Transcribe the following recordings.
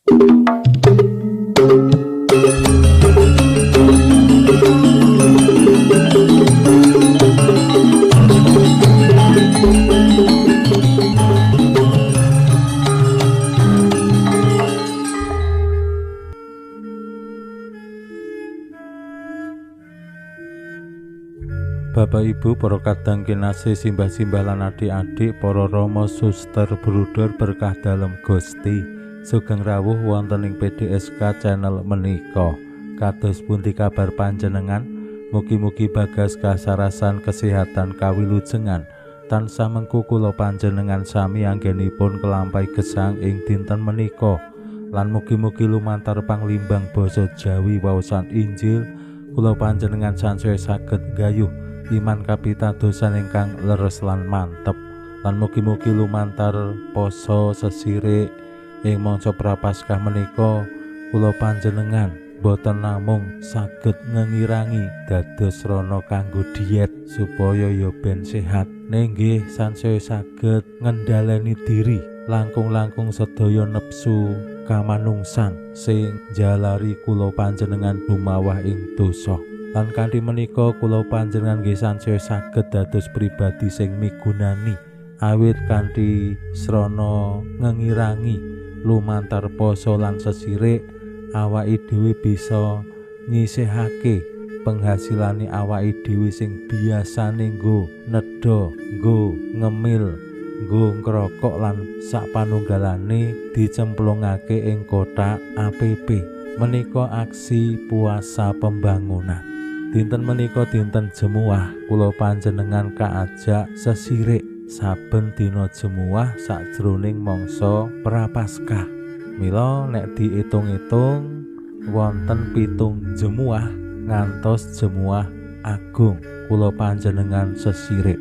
Bapak Ibu, para kadang kinasih, simbah-simbah lan adik-adik, para rama suster bruder berkah dalem Gusti, sugeng rawuh wonten ing PDSK channel menika. Kados pundi kabar panjenengan? Mugi-mugi bagas kasarasan kesehatan kawilujengan tansah mengku kula panjenengan sami anggenipun kelampahi gesang ing dinten menika, lan mugi-mugi lumantar panglimbang basa Jawi waosan Injil kula panjenengan sansaya saged gayuh iman kapitadosan ingkang leres lan mantep, lan mugi-mugi lumantar poso sesirik ing mangsa prapaskah menika kula panjenengan boten namung saged ngengirangi dados rana kanggo diet supaya ya ben sehat, nggih sansaya saged ngendhaleni diri langkung-langkung sedaya nepsu kamanungsan sing jalari kula panjenengan dumawah ing dosa. Lan kanthi menika kula panjenengan nggih sansaya saged dados pribadi sing migunani awit kanthi srana ngengirangi lumantar poso lan sesirik awake dhewe bisa nyisihake penghasilane awake dhewe sing biasane nggo nedha, nggo ngemil, nggo ngrokok lan sapanunggalane dicemplungake ing kotak APP. Menika aksi puasa pembangunan. Dinten menika dinten Jemuah, kula panjenengan kaajak sesirik saben dina Jemuah sajroning mangsa prapaskah. Mila nek diitung-itung wonten 7 Jemuah ngantos Jemuah Agung kula panjenengan sesirik.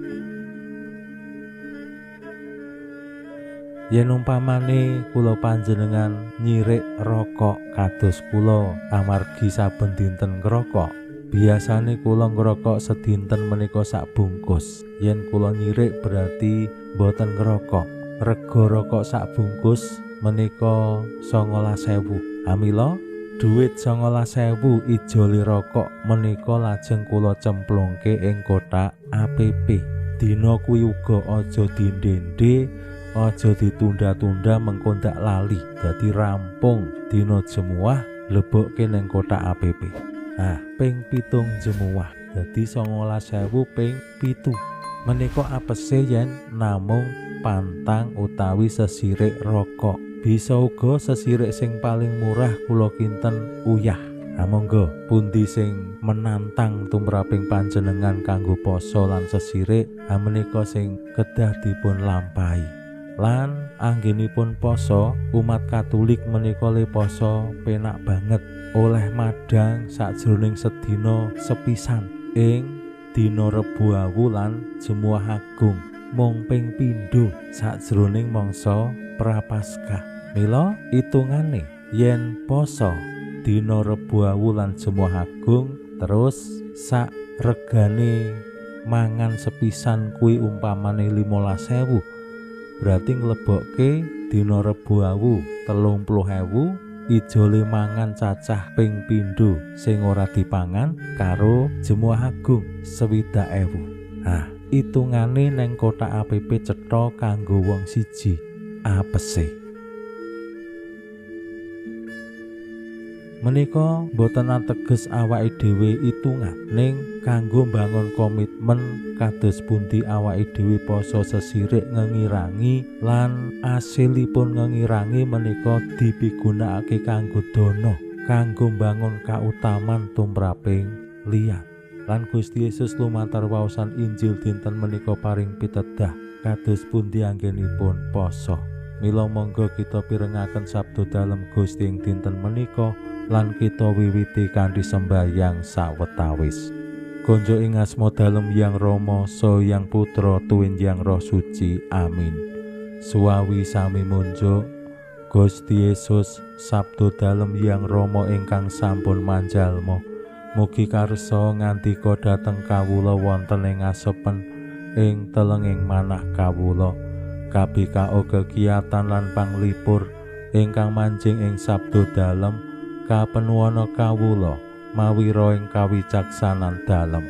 Yen umpamane kula panjenengan nyirik rokok kados kula amargi saben dinten ngrokok, biasane kula ngrokok sedinten menika sak bungkus. Yen kula nyirik berarti boten ngrokok. Rega rokok sak bungkus menika 19.000. Amila duit 19.000 ijoli rokok menika lajeng kula cemplungke ing kotak APP. Dina kuwi uga aja dindende, aja ditunda-tunda mengko ndak lali. Dadi rampung dina Jemuah lebokke ning kotak APP. Ping 7 Jemuah dadi 19.000 ping 7. Menika apese yen namung pantang utawi sesirik rokok. Bisa uga sesirik sing paling murah kula kinten uyah. Monggo pundi sing menantang tumraping panjenengan kanggo poso lan sesirik, menika sing kedah dipun lampahi. Lan anggenipun poso, umat Katolik menika le poso penak banget, oleh madang sajroning sedina sepisan ing dina Rebu Awu lan Jemuah Agung mung ping pindho sajroning mangsa prapaskah. Mila itungane yen poso dina Rebu Awu lan Jemuah Agung terus sak regane mangan sepisan kuwi umpamane 15.000, berarti nglebokke dina Rebu Awu 30.000, ijole mangan cacah ping pindho sing ora dipangan karo Jemuah Agung 60.000. Itungane neng kotak APP cetha kanggo wong siji apese. Menika boten ateges awake dhewe itungan, ning kanggo mbangun komitmen kados pundi awake dhewe poso sesirik ngengirangi lan asilipun ngengirangi menika dipigunakake kanggo dana, kanggo mbangun kautaman tumraping liyan. Lan Gusti Yesus lumantar waosan Injil dinten menika paring pitedah kados pundi anggenipun poso. Mila monggo kita pirengaken sabda dalem Gusti ing dinten menika lan kita wiwiti kanthi sembahyang sawetawis. Konjo ing asma dalem Hyang Rama saha Hyang Putra tuwin Hyang Roh Suci. Amin. Suwawi sami munjuk Gusti Yesus sabda dalem Hyang Rama ingkang sampun manjalma, mugi karsa ngandika dhateng kawula wonten ing asepen ing telenging manah kawula, kabika kegiatan lan panglipur ingkang manjing ing sabda dalem kapenuwana kawula mawi roh ing kawicaksanan dalem.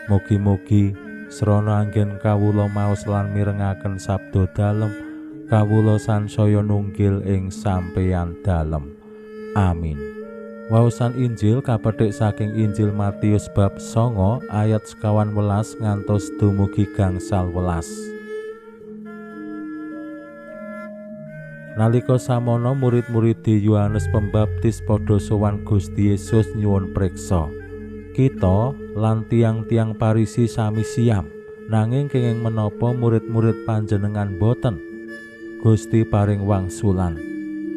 Mugi-mugi srana anggen kawula maos lan mirengaken sabda dalem kawula sansaya nunggil ing sampeyan dalem. Amin. Waosan Injil kapetik saking Injil Matius bab 9 ayat 11 ngantos dumugi gangsal 11. Nalika samono murid-murid Yohanes Pembaptis padha sowan Gusti Yesus nyuwun preksa. Kita lan tiang-tiang Parisi sami siam, nanging kenging menapa murid-murid panjenengan boten? Gusti paring wangsulan.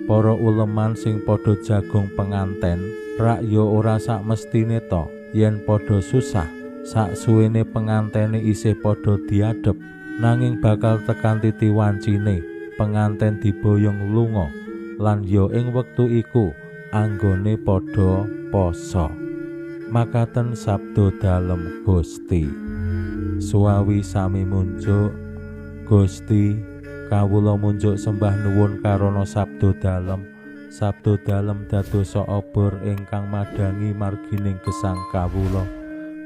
Para uleman sing padha jagung penganten rak ya ora sak mestine to yen padha susah saksuwene pengantene isih padha diadhep, nanging bakal tekan titi wancine penganten diboyong lunga lan ya ing wektu iku anggone padha poso. Makaten sabda dalem Gusti. Suwawi sami munjuk Gusti, kawula munjuk sembah nuwun karana sabda dalem. Sabda dalem dadosa obor ingkang madangi margining gesang kawula.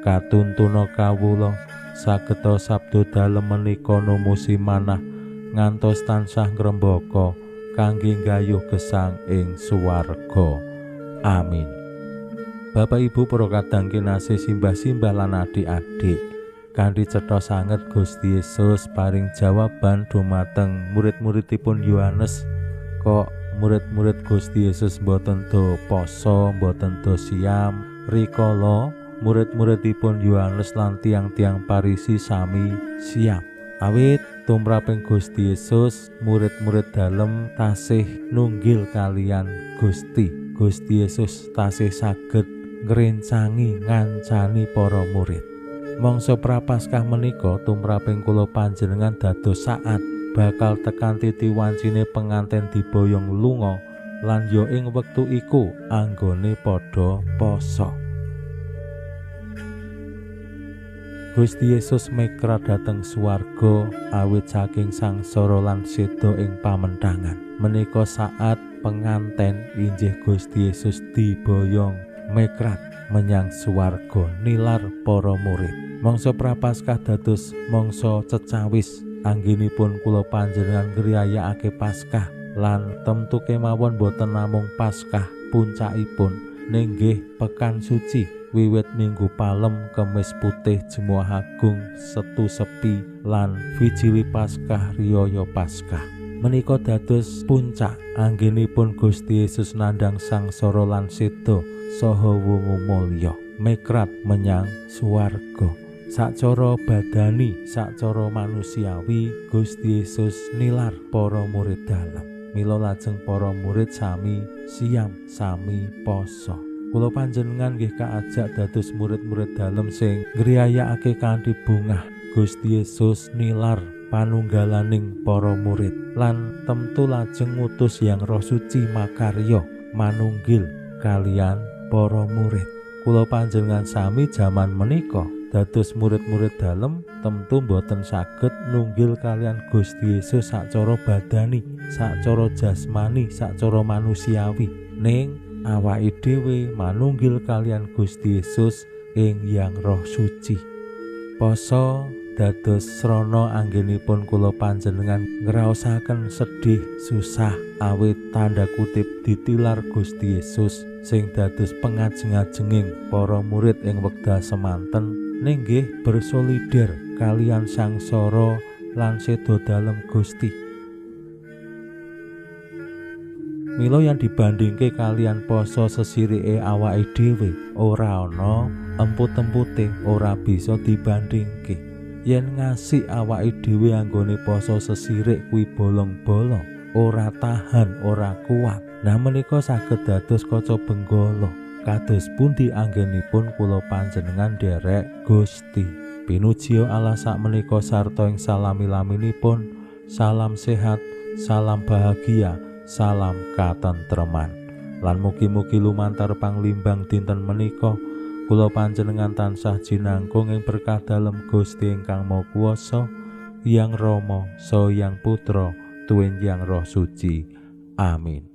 Katuntuna kawula sageta sabda dalem menika numusi manah ngantos tansah ngrembaka kangge nggayuh gesang ing suwarga. Amin. Bapak Ibu para kadang kinasih simbah-simbah lan adik-adik, kanthi cetha sanget Gusti Yesus paring jawaban dumateng murid-muridipun Yohanes. Kok murid-murid Gusti Yesus mboten do poso, mboten do siam? Rikala murid-muridipun Yohanes lan tiang-tiang Parisi sami siam. Awit tumraping Gusti Yesus, murid-murid dalem tasih nunggil kalian Gusti. Gusti Yesus tasih saged ngrencangi ngancani para murid. Mangsa prapaskah menika tumraping kula panjenengan dados saat bakal tekan titi wancine penganten diboyong lunga lan ya ing wektu iku anggone padha poso. Gusti Yesus mekrat dhateng swarga awit saking sangsara lan seda ing pamentangan. Menika saat penganten injih Gusti Yesus diboyong mekrat menyang swarga nilar para murid. Mangsa prapaskah dados mangsa cecawis anggenipun kula panjenengan ngriyayakake Paskah lan temtu kemawon boten namung Paskah puncakipun ninggih pekan suci wiwit Minggu Palem, Kemis Putih, Jemuah Agung, Setu Sepi lanWijili Paskah riyaya Paskah. Menika dados puncak anggenipun Gusti Yesus nandhang sangsara lan seda saha wungu mulya mekrat menyang swarga. Sacara badani, sacara manusiawi, Gusti Yesus nilar para murid dalem. Mila lajeng para murid sami siam, sami poso. Kula panjenengan nggih kaajak dados murid-murid dalem sing ngriyayakake kanthi bungah Gusti Yesus nilar panunggalaning para murid lan temtu lajeng ngutus Hyang Roh Suci makarya manunggil kalian para murid. Kula panjenengan sami jaman menika dados murid-murid dalem temtu boten saged nunggil kalian Gusti Yesus sacara badani, sacara jasmani, sacara manusiawi, ning awake dhewe manunggil kalian Gusti Yesus ing Hyang Roh Suci. Poso dados srana anggenipun kula panjenengan ngraosaken sedih susah awit tanda kutip ditilar Gusti Yesus sing dados pengajeng-ajenging para murid ing wekdal semanten ninggih bersolider kalian sangsara lan seda dalem Gusti. Mila yang dibandingke kalian poso sesirike awake dhewe ora ana emput-empute, ora bisa dibandingke. Yen ngasih awake dhewe anggone poso sesirik kuwi bolong-bolong, ora tahan, ora kuat. Nah menika saged dados kaca benggala. Kados pundi anggenipun kula panjenengan derek Gusti. Pinuji Allah sakmenika sarta ing salami-laminipun. Salam sehat, salam bahagia, salam katentreman. Lan mugi-mugi lumantar panglimbang dinten menika kula panjenengan tansah jinangkung ing berkah dalem Gusti ingkang Maha Kuwasa, Hyang Rama saha Hyang Putra tuwin Hyang Roh Suci. Amin.